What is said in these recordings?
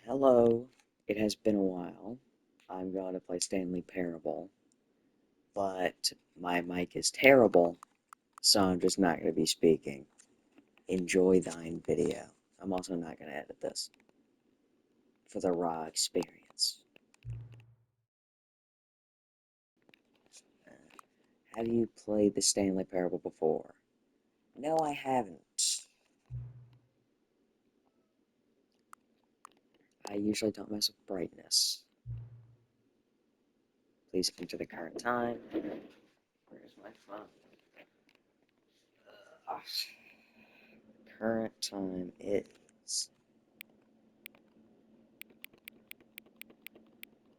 Hello. It has been a while. I'm going to play Stanley Parable, but my mic is terrible, so I'm just not going to be speaking. Enjoy thine video. I'm also not going to edit this for the raw experience. Have you played the Stanley Parable before? No, I haven't. I usually don't mess with brightness. Please enter the current time. Where's my phone? Current time is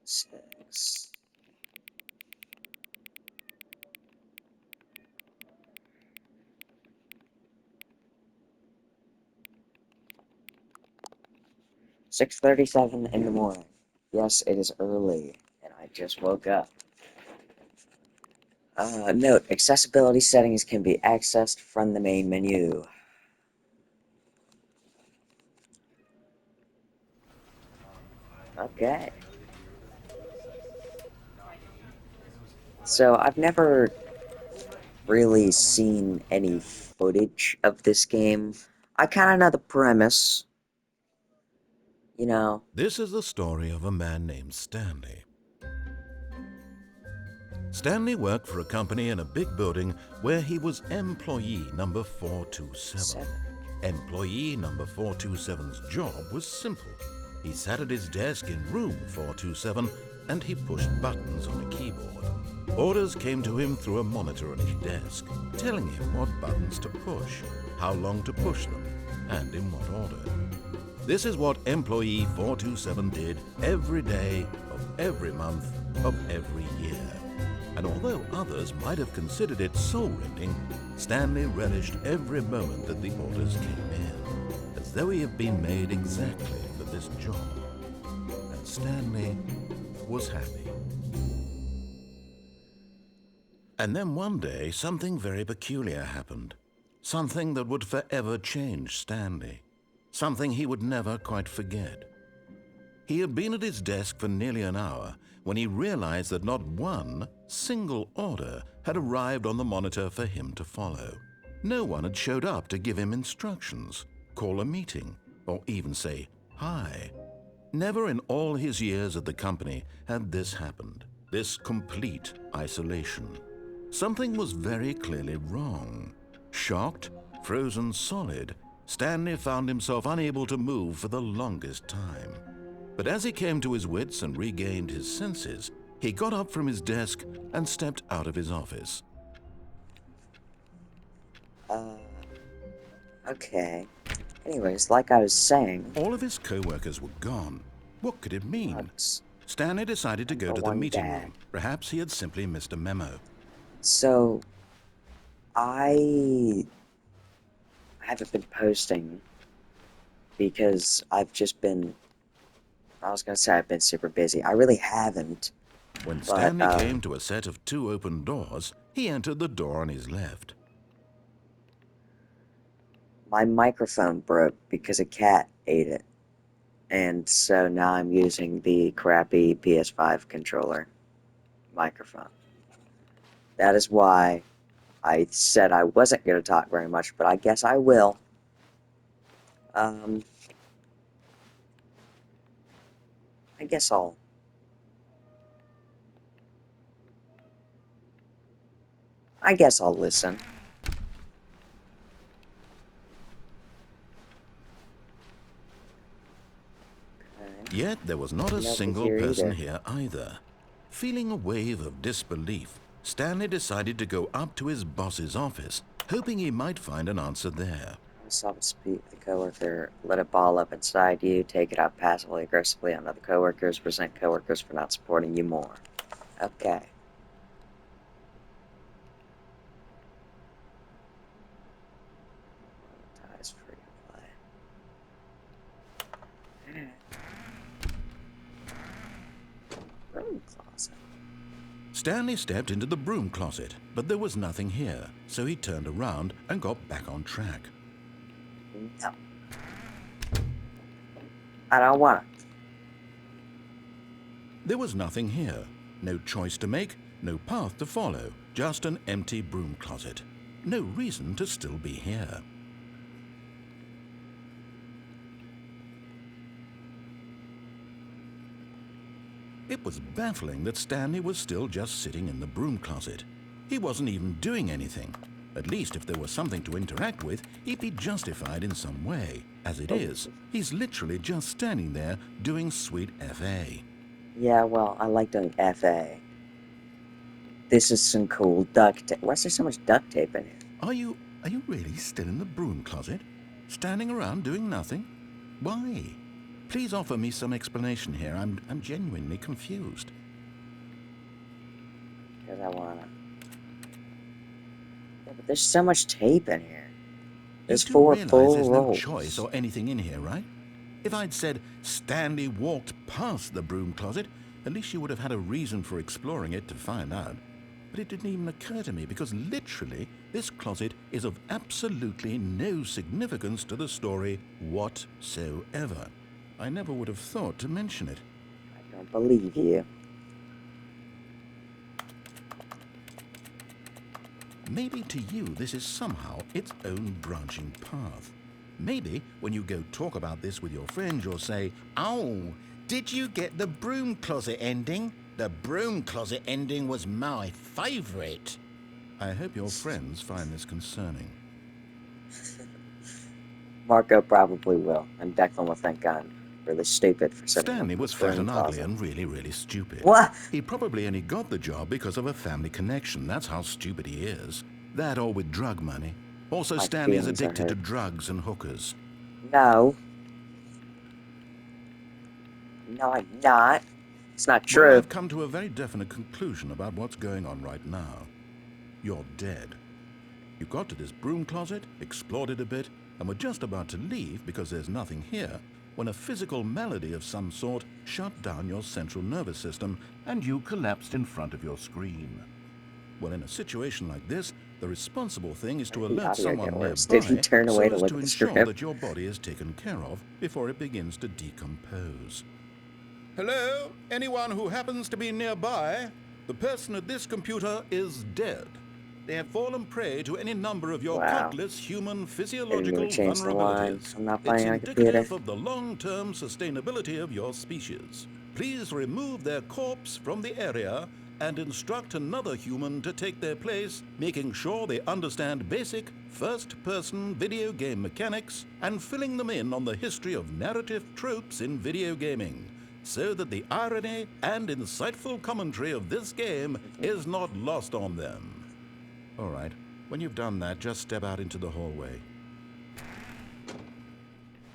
6. "6:37 in the morning. Yes, it is early, and I just woke up. Note, accessibility settings can be accessed from the main menu. Okay. So, I've never really seen any footage of this game. I kind of know the premise, you know. This is the story of a man named Stanley. Stanley worked for a company in a big building where he was employee number 427. Employee number 427's job was simple. He sat at his desk in room 427 and he pushed buttons on a keyboard. Orders came to him through a monitor on his desk, telling him what buttons to push, how long to push them, and in what order. This is what employee 427 did every day of every month of every year. And although others might have considered it soul-rending, Stanley relished every moment that the orders came in, as though he had been made exactly for this job. And Stanley was happy. And then one day, something very peculiar happened. Something that would forever change Stanley. Something he would never quite forget. He had been at his desk for nearly an hour when he realized that not one single order had arrived on the monitor for him to follow. No one had showed up to give him instructions, call a meeting, or even say hi. Never in all his years at the company had this happened, this complete isolation. Something was very clearly wrong. Shocked, frozen solid, Stanley found himself unable to move for the longest time. But as he came to his wits and regained his senses, he got up from his desk and stepped out of his office. Okay. Anyways, like I was saying, All of his co-workers were gone. What could it mean? bugs. Stanley decided to go Number to the one meeting dad. room. Perhaps he had simply missed a memo. So, I haven't been posting because I was gonna say I've been super busy. I really haven't. When But, Stanley came to a set of 2 open doors, he entered the door on his left. my microphone broke because a cat ate it. And so now I'm using the crappy PS5 controller microphone. That is why I said I wasn't going to talk very much, but I guess I will. I guess I'll... I guess I'll listen. Okay. Yet there was not a Nobody single here person either. here either. Feeling a wave of disbelief, Stanley decided to go up to his boss's office, hoping he might find an answer there. Speak with the coworker, let it ball up inside you, take it out passively, aggressively on other coworkers, resent coworkers for not supporting you more. Okay. Ties free to play. Room closet. Stanley stepped into the broom closet, but there was nothing here, so he turned around and got back on track. No. I don't want it. There was nothing here. No choice to make, no path to follow, just an empty broom closet. No reason to still be here. It was baffling that Stanley was still just sitting in the broom closet. He wasn't even doing anything. At least if there was something to interact with, he'd be justified in some way. As it is, he's literally just standing there doing sweet FA. Yeah, well, I like doing FA. This is some cool duct tape. Why is there so much duct tape in here? Are you really still in the broom closet? Standing around doing nothing? Why? Please offer me some explanation here. I'm genuinely confused. Because I wanna. Yeah, but there's so much tape in here. There's You do 4 realize full there's rolls. no choice or anything in here, right? If I'd said Stanley walked past the broom closet, at least you would have had a reason for exploring it to find out. But it didn't even occur to me because literally this closet is of absolutely no significance to the story whatsoever. I never would have thought to mention it. I don't believe you. Maybe to you this is somehow its own branching path. Maybe when you go talk about this with your friends, you'll say, "Oh, did you get the broom closet ending? The broom closet ending was my favorite." I hope your friends find this concerning. Marco probably will, and Declan will think I'm really stupid for sitting Stanley in was the fat broom and ugly closet. and really, really stupid. What? He probably only got the job because of a family connection. That's how stupid he is. That or with drug money. Also, My Stanley is feelings are addicted to hurt. drugs and hookers. No. No, I'm not. It's not Well, true. I've come to a very definite conclusion about what's going on right now. You're dead. You got to this broom closet, explored it a bit, and were just about to leave because there's nothing here when a physical malady of some sort shut down your central nervous system and you collapsed in front of your screen. Well, in a situation like this, the responsible thing is to Did the alert audio someone get worse? Did he nearby turn away so to as look to at the ensure script? that your body is taken care of before it begins to decompose. Hello? Anyone who happens to be nearby? The person at this computer is dead. They have fallen prey to any number of your Wow. countless human Didn't physiological even change the line. vulnerabilities. I'm not It's playing on a computer. indicative of the long-term sustainability of your species. Please remove their corpse from the area and instruct another human to take their place, making sure they understand basic first-person video game mechanics and filling them in on the history of narrative tropes in video gaming, so that the irony and insightful commentary of this game is not lost on them. All right, when you've done that, just step out into the hallway.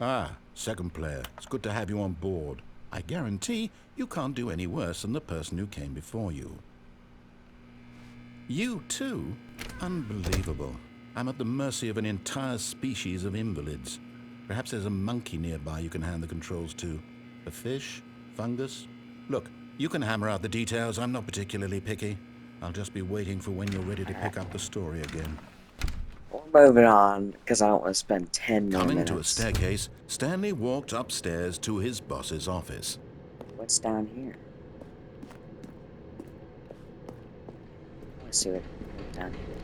Ah, second player, it's good to have you on board. I guarantee you can't do any worse than the person who came before you. You too? Unbelievable. I'm at the mercy of an entire species of invalids. Perhaps there's a monkey nearby you can hand the controls to. A fish? Fungus? Look, you can hammer out the details. I'm not particularly picky. I'll just be waiting for when you're ready to pick up the story again. We're moving on, because I don't want to spend 10 more Coming to a minutes. staircase, Stanley walked upstairs to his boss's office. What's down here? Let's see what's down here.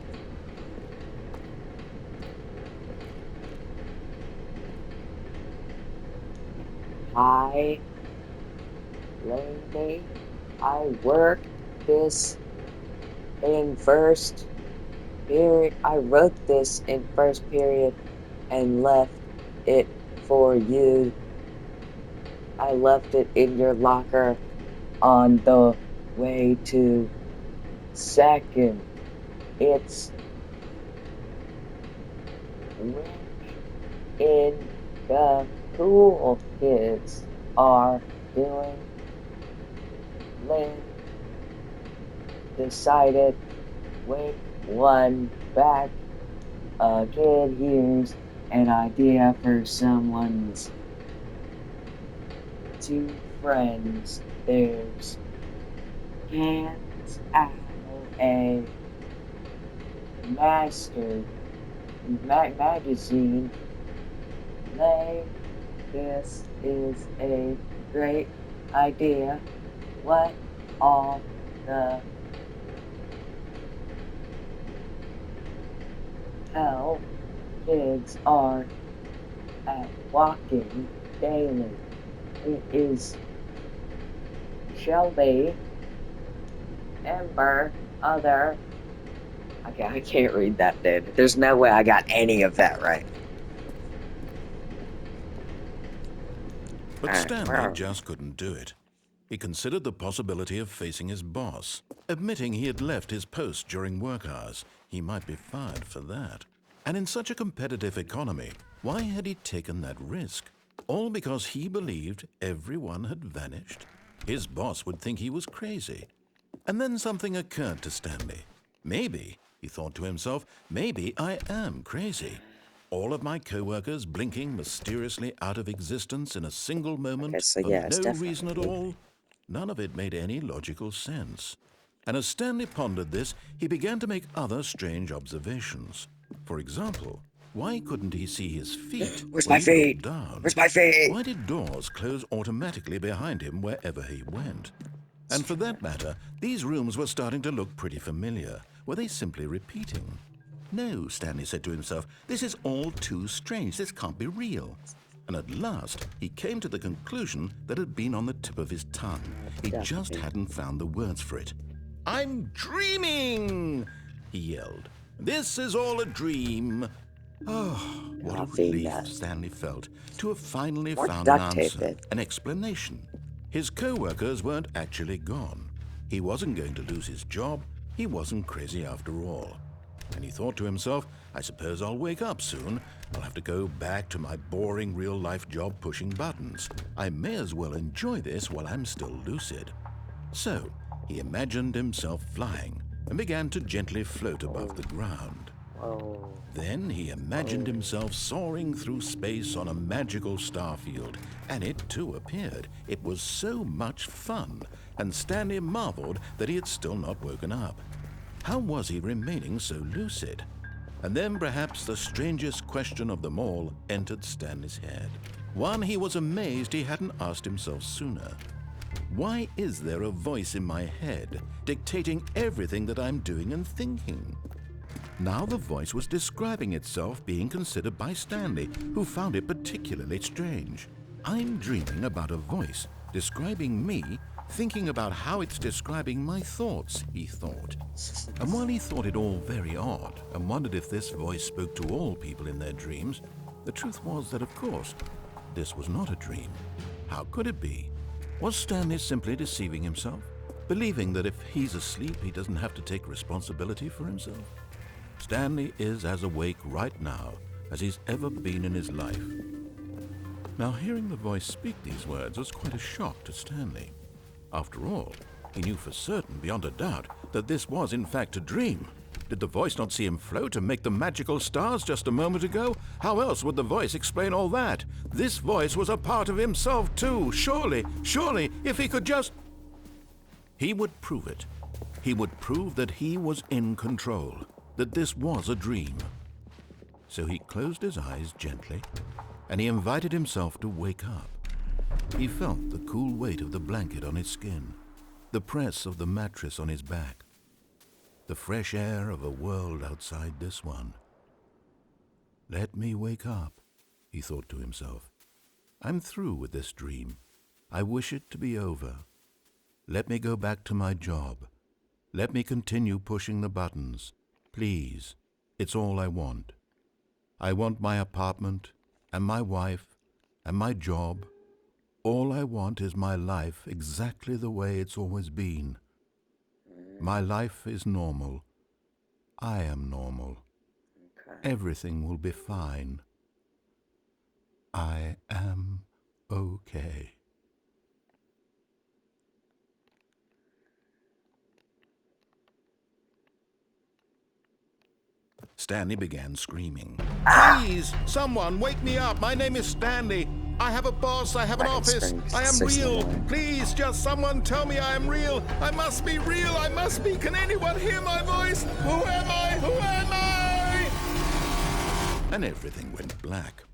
Hi, lady. I work this in first period. I wrote this in first period and left it for you. I left it in your locker on the way to second. It's when in the cool kids are doing. Lynn decided wake one back. A kid here's an idea for someone's two friends. There's hands out a magazine. They This is a great idea. What all the hell kids are at walking daily? It is Shelby, Ember, other. Okay, I can't read that, dude. There's no way I got any of that right. But Stanley just couldn't do it. He considered the possibility of facing his boss, admitting he had left his post during work hours. He might be fired for that. And in such a competitive economy, why had he taken that risk? All because he believed everyone had vanished? His boss would think he was crazy. And then something occurred to Stanley. Maybe, he thought to himself, maybe I am crazy. All of my co-workers blinking mysteriously out of existence in a single moment So for yeah, it's no reason at definitely. all? None of it made any logical sense. And as Stanley pondered this, he began to make other strange observations. For example, why couldn't he see his feet Where's when my he feet? looked down? Where's my feet? Why did doors close automatically behind him wherever he went? And for that matter, these rooms were starting to look pretty familiar. Were they simply repeating? No, Stanley said to himself, this is all too strange. This can't be real. And at last, he came to the conclusion that had been on the tip of his tongue. He just hadn't found the words for it. I'm dreaming, he yelled. This is all a dream. Oh, what a relief Stanley felt to have finally found an answer, an explanation. His co-workers weren't actually gone. He wasn't going to lose his job. He wasn't crazy after all. And he thought to himself, I suppose I'll wake up soon. I'll have to go back to my boring real-life job pushing buttons. I may as well enjoy this while I'm still lucid. So, he imagined himself flying and began to gently float above the ground. Then he imagined himself soaring through space on a magical starfield, and it too appeared. It was so much fun, and Stanley marveled that he had still not woken up. How was he remaining so lucid? And then perhaps the strangest question of them all entered Stanley's head. One he was amazed he hadn't asked himself sooner. Why is there a voice in my head dictating everything that I'm doing and thinking? Now the voice was describing itself being considered by Stanley, who found it particularly strange. I'm dreaming about a voice describing me, thinking about how it's describing my thoughts, he thought. And while he thought it all very odd and wondered if this voice spoke to all people in their dreams, the truth was that, of course, this was not a dream. How could it be? Was Stanley simply deceiving himself, believing that if he's asleep, he doesn't have to take responsibility for himself? Stanley is as awake right now as he's ever been in his life. Now, hearing the voice speak these words was quite a shock to Stanley. After all, he knew for certain, beyond a doubt, that this was in fact a dream. Did the voice not see him float and make the magical stars just a moment ago? How else would the voice explain all that? This voice was a part of himself too. Surely, if he could just... He would prove it. He would prove that he was in control, that this was a dream. So he closed his eyes gently, and he invited himself to wake up. He felt the cool weight of the blanket on his skin, the press of the mattress on his back, the fresh air of a world outside this one. Let me wake up, he thought to himself. I'm through with this dream. I wish it to be over. Let me go back to my job. Let me continue pushing the buttons. Please, it's all I want. I want my apartment, and my wife, and my job. All I want is my life exactly the way it's always been. My life is normal. I am normal. Everything will be fine. I am okay. Stanley began screaming. Please, someone, wake me up. My name is Stanley. I have a boss. I have an office. I am real. Please, just someone tell me I am real. I must be real. I must be. Can anyone hear my voice? Who am I? Who am I? And everything went black.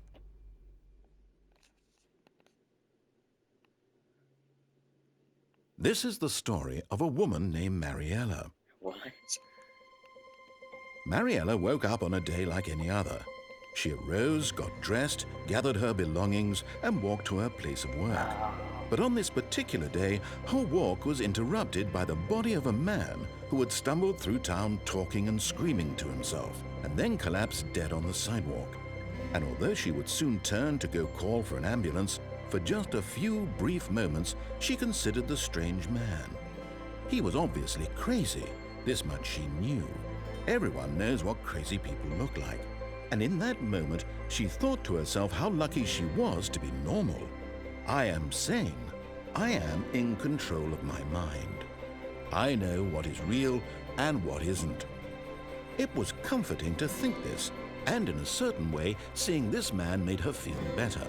This is the story of a woman named Mariella. What? Mariella woke up on a day like any other. She arose, got dressed, gathered her belongings, and walked to her place of work. But on this particular day, her walk was interrupted by the body of a man who had stumbled through town talking and screaming to himself, and then collapsed dead on the sidewalk. And although she would soon turn to go call for an ambulance, for just a few brief moments she considered the strange man. He was obviously crazy, this much she knew. Everyone knows what crazy people look like. And in that moment, she thought to herself how lucky she was to be normal. I am sane. I am in control of my mind. I know what is real and what isn't. It was comforting to think this, and in a certain way, seeing this man made her feel better.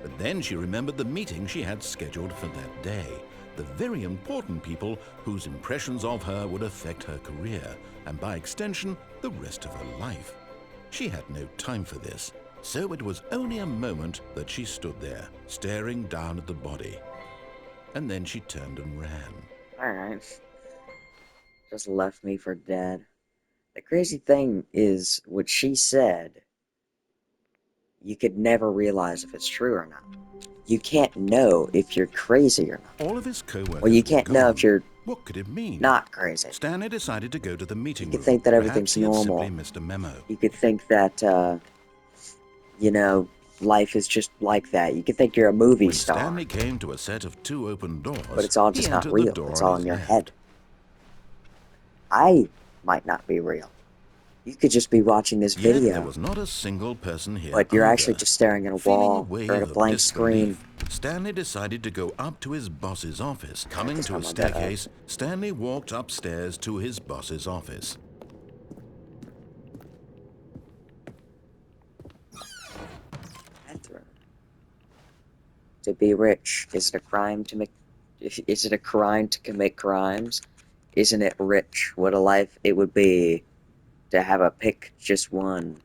But then she remembered the meeting she had scheduled for that day, the very important people whose impressions of her would affect her career, and by extension, the rest of her life. She had no time for this, so it was only a moment that she stood there, staring down at the body. And then she turned and ran. Alright. Just left me for dead. The crazy thing is, what she said, you could never realize if it's true or not. You can't know if you're crazy or not. All of his co-workers Or you were can't know gone. if you're What could it mean? not crazy. Stanley decided to go to the meeting You room. could think that Perhaps everything's he had normal. simply missed a memo. You could think that, you know, life is just like that. You could think you're a movie When star. Stanley came to a set of 2 open doors, But it's all he just not entered the real. door It's on all his in your left. head. I might not be real. You could just be watching this Yet video, there was not a single person here but you're either. actually just staring at a Feeling a wall wave or at a of blank screen. disbelief, Stanley decided to go up to his boss's office. Coming just to a hung my bed up. staircase, Stanley walked upstairs to his boss's office. Bathroom. To be rich, is it a crime to make? Is it a crime to commit crimes? Isn't it rich? What a life it would be to have a pick just one.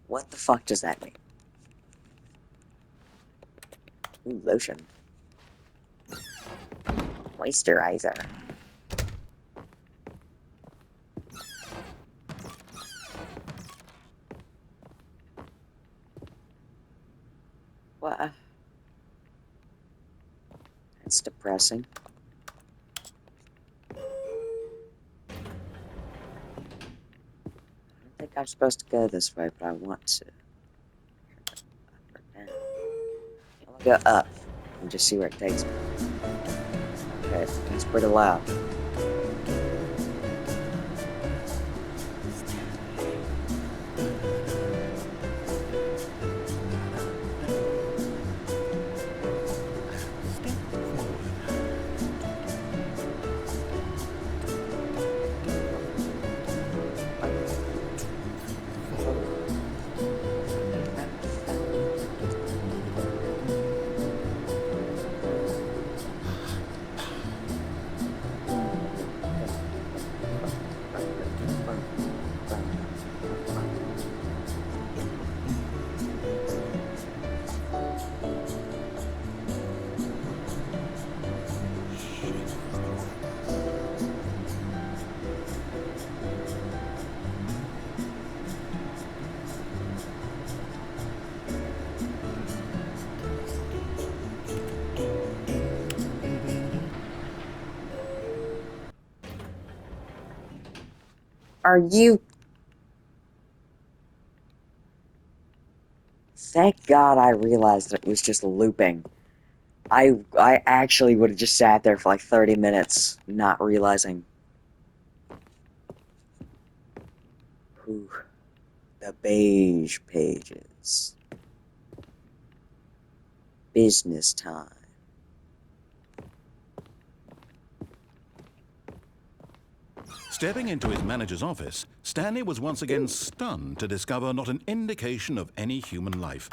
What the fuck does that mean? Ooh, lotion. Moisturizer. What? That's depressing. I don't think I'm supposed to go this way, but I want to. Up or down? I'll go up and just see where it takes me. Okay, it's pretty loud. Are you... Thank God I realized that it was just looping. I actually would have just sat there for like 30 minutes, not realizing. Whew. The beige pages. Business time. Stepping into his manager's office, Stanley was once again stunned to discover not an indication of any human life.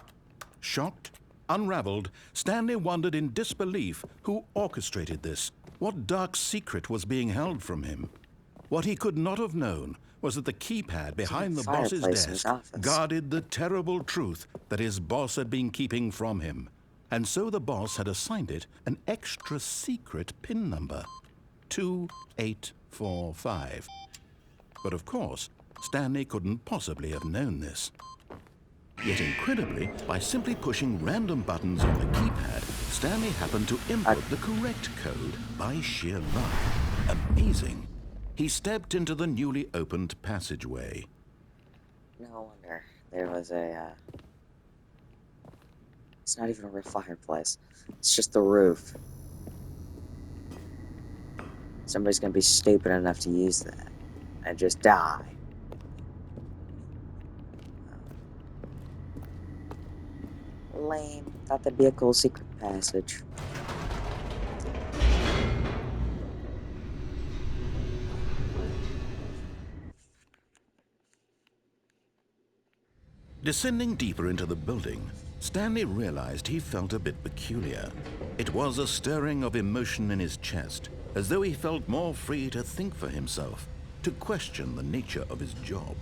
Shocked, unraveled, Stanley wondered in disbelief who orchestrated this, what dark secret was being held from him. What he could not have known was that the keypad behind the boss's fireplace in his desk office. guarded the terrible truth that his boss had been keeping from him. and so the boss had assigned it an extra secret PIN number, 2845. But of course, Stanley couldn't possibly have known this. Yet incredibly, by simply pushing random buttons on the keypad, Stanley happened to input the correct code by sheer luck. Amazing. He stepped into the newly opened passageway. No wonder there was a, it's not even a real fireplace. It's just the roof. Somebody's gonna be stupid enough to use that and just die. Lame. Thought that'd be a cool secret passage. Descending deeper into the building, Stanley realized he felt a bit peculiar. It was a stirring of emotion in his chest, as though he felt more free to think for himself, to question the nature of his job.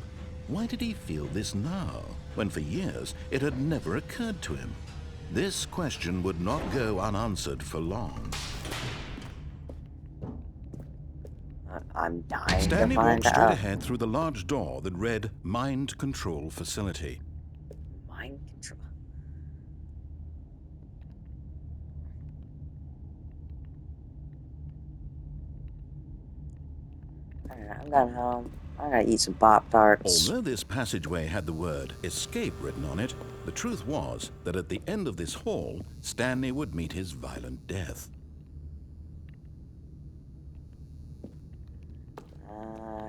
Why did he feel this now, when for years it had never occurred to him? This question would not go unanswered for long. I'm dying Stanley to find walked straight out. ahead through the large door that read Mind Control Facility. Mind control. Alright, I'm going home. I gotta eat some Pop-Tarts. Although this passageway had the word escape written on it, the truth was that at the end of this hall, Stanley would meet his violent death.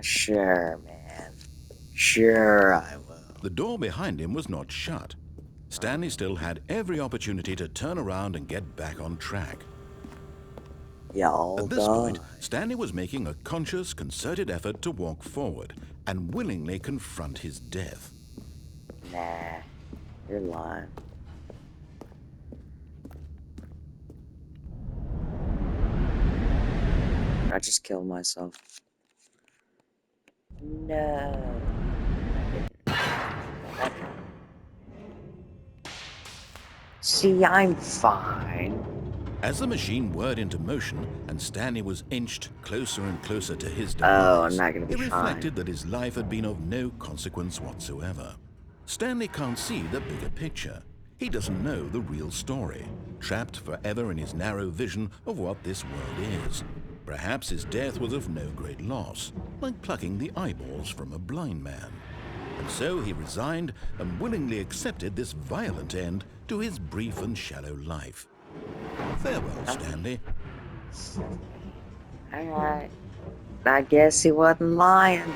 Sure, man. Sure, I will. The door behind him was not shut. Stanley still had every opportunity to turn around and get back on track. Y'all At this die. point, Stanley was making a conscious, concerted effort to walk forward and willingly confront his death. Nah, you're lying. I just killed myself. No. See, I'm fine. As the machine whirred into motion and Stanley was inched closer and closer to his Oh, I'm demise, not gonna be it reflected fine. that his life had been of no consequence whatsoever. Stanley can't see the bigger picture. He doesn't know the real story, trapped forever in his narrow vision of what this world is. Perhaps his death was of no great loss, like plucking the eyeballs from a blind man. And so he resigned and willingly accepted this violent end to his brief and shallow life. Farewell, Stanley. Alright. I guess he wasn't lying.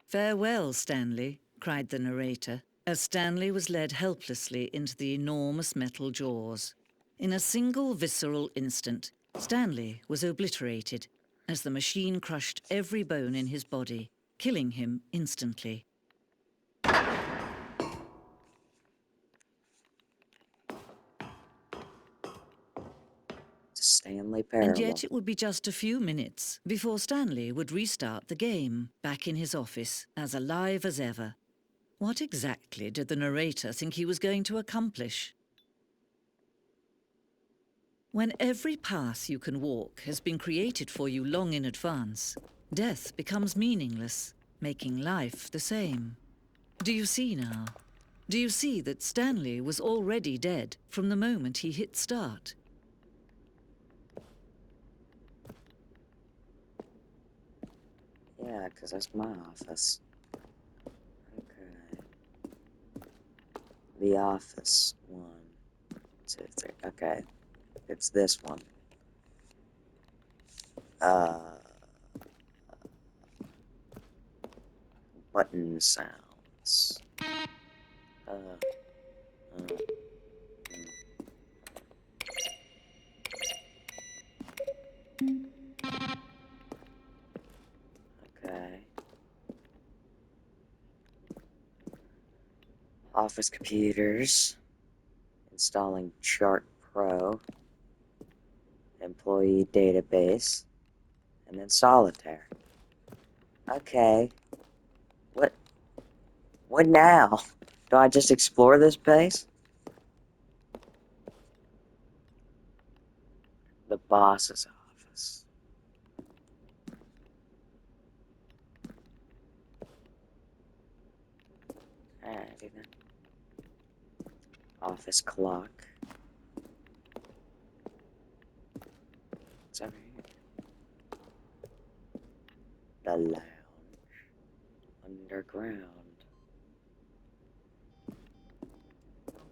"Farewell, Stanley," cried the narrator, as Stanley was led helplessly into the enormous metal jaws. In a single visceral instant, Stanley was obliterated as the machine crushed every bone in his body, killing him instantly. Stanley And Parable. yet it would be just a few minutes before Stanley would restart the game, back in his office, as alive as ever. What exactly did the narrator think he was going to accomplish? When every path you can walk has been created for you long in advance, death becomes meaningless, making life the same. Do you see now? Do you see that Stanley was already dead from the moment he hit start? Yeah, because that's my office. Okay. The office. 1, 2, 3. Okay. It's this one. Button sounds. Okay. Office computers. Installing Chart Pro. Employee database. And then solitaire. Okay. What now? Do I just explore this base? the boss's office. Alrighty then. Office clock. What's over here? The lounge. Underground.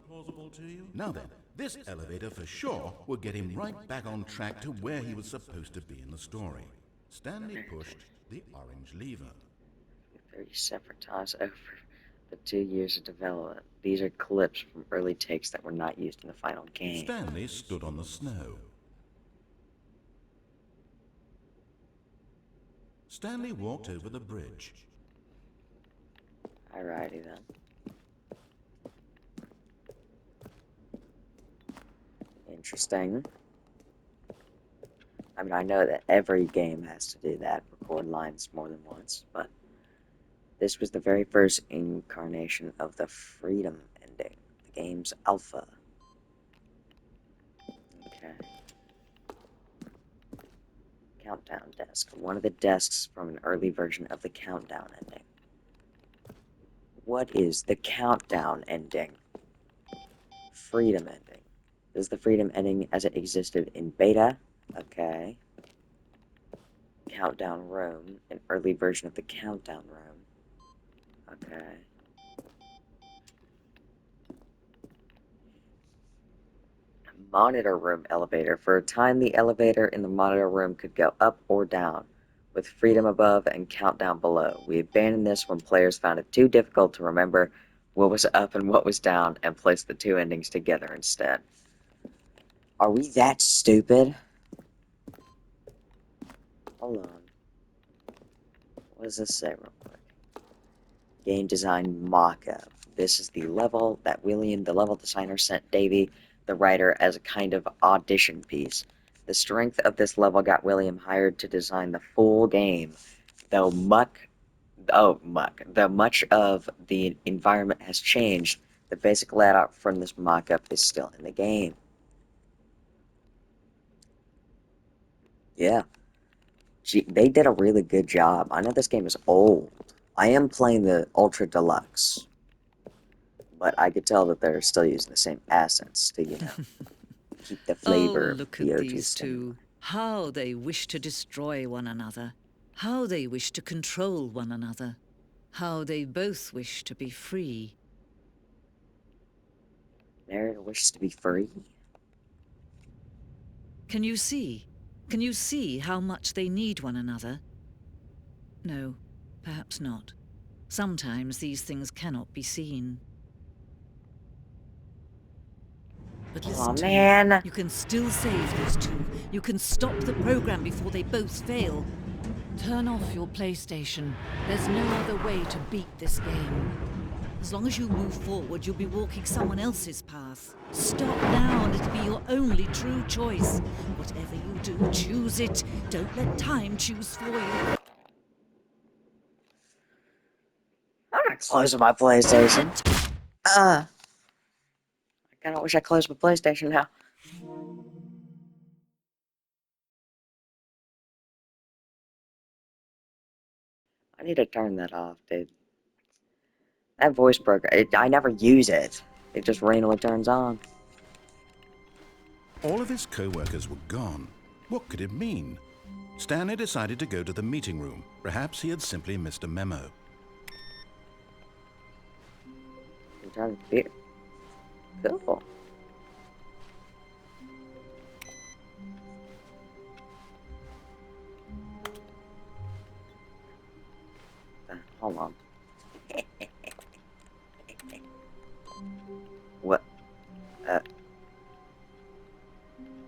Plausible to you? Now then, this elevator for sure would get him right back on track to where he was supposed to be in the story. Stanley pushed the orange lever. 30 separate times over the 2 years of development. These are clips from early takes that were not used in the final game. Stanley stood on the snow. Stanley walked over the bridge. Alrighty then. Interesting. I mean, I know that every game has to do that, record lines more than once, but this was the very first incarnation of the freedom ending, the game's alpha. Okay. Countdown desk. One of the desks from an early version of the countdown ending. What is the countdown ending? Freedom ending. This is the freedom ending as it existed in beta. Okay. Countdown room. An early version of the countdown room. Okay. Monitor room elevator. For a time, the elevator in the monitor room could go up or down, with freedom above and countdown below. We abandoned this when players found it too difficult to remember what was up and what was down, and placed the two endings together instead. Are we that stupid? Hold on. What does this say real quick? Game design mock-up. This is the level that William, the level designer, sent Davey, the writer, as a kind of audition piece. The strength of this level got William hired to design the full game, though much of the environment has changed. The basic layout from this mock-up is still in the game. Yeah. Gee, they did a really good job. I know this game is old. I am playing the Ultra Deluxe, but I could tell that they're still using the same assets to, keep the flavor Oh, of look the at OG these Stanley. two. How they wish to destroy one another. How they wish to control one another. How they both wish to be free. Narrator wishes to be free. Can you see? Can you see how much they need one another? No, perhaps not. Sometimes these things cannot be seen. But listen Aw, to man. me. You can still save these two. You can stop the program before they both fail. Turn off your PlayStation. There's no other way to beat this game. As long as you move forward, you'll be walking someone else's path. Stop now and it'll be your only true choice. Whatever you do, choose it. Don't let time choose for you. I'm not closing my PlayStation. I kind of wish I closed my PlayStation now. I need to turn that off, dude. That voice program, I never use it. It just randomly turns on. All of his co-workers were gone. What could it mean? Stanley decided to go to the meeting room. Perhaps he had simply missed a memo. Turn the beer. Cool. Hold on. What? I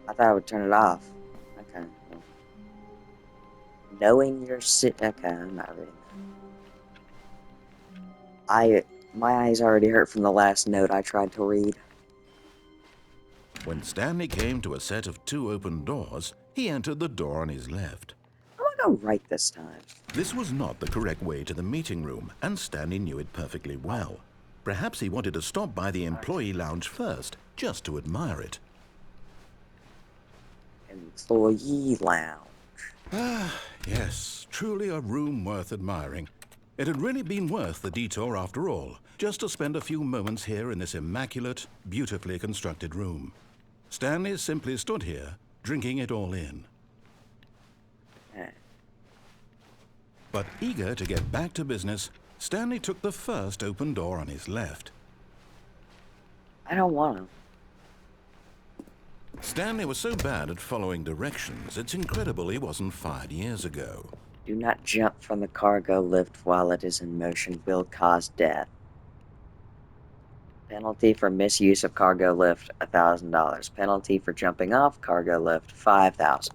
thought I would turn it off. Okay. Knowing your okay, I'm not reading that. My eyes already hurt from the last note I tried to read. When Stanley came to a set of 2 open doors, he entered the door on his left. I'm gonna go right this time. This was not the correct way to the meeting room, and Stanley knew it perfectly well. Perhaps he wanted to stop by the employee lounge first, just to admire it. Employee lounge. Ah, yes, truly a room worth admiring. It had really been worth the detour after all, just to spend a few moments here in this immaculate, beautifully constructed room. Stanley simply stood here, drinking it all in. Eh, But eager to get back to business, Stanley took the first open door on his left. I don't want to. Stanley was so bad at following directions, it's incredible he wasn't fired years ago. Do not jump from the cargo lift while it is in motion. Will cause death. Penalty for misuse of cargo lift, $1,000. Penalty for jumping off cargo lift, $5,000.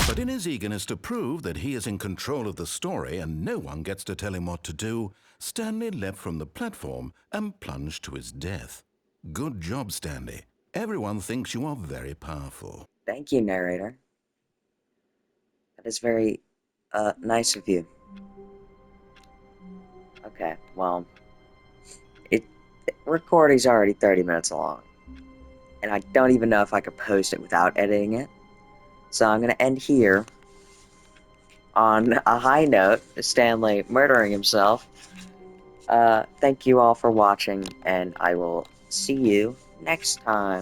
But in his eagerness to prove that he is in control of the story and no one gets to tell him what to do, Stanley leapt from the platform and plunged to his death. Good job, Stanley. Everyone thinks you are very powerful. Thank you, narrator. That is very, nice of you. Okay, well, recording's already 30 minutes long. And I don't even know if I could post it without editing it. So I'm going to end here on a high note, Stanley murdering himself. Thank you all for watching, and I will see you next time.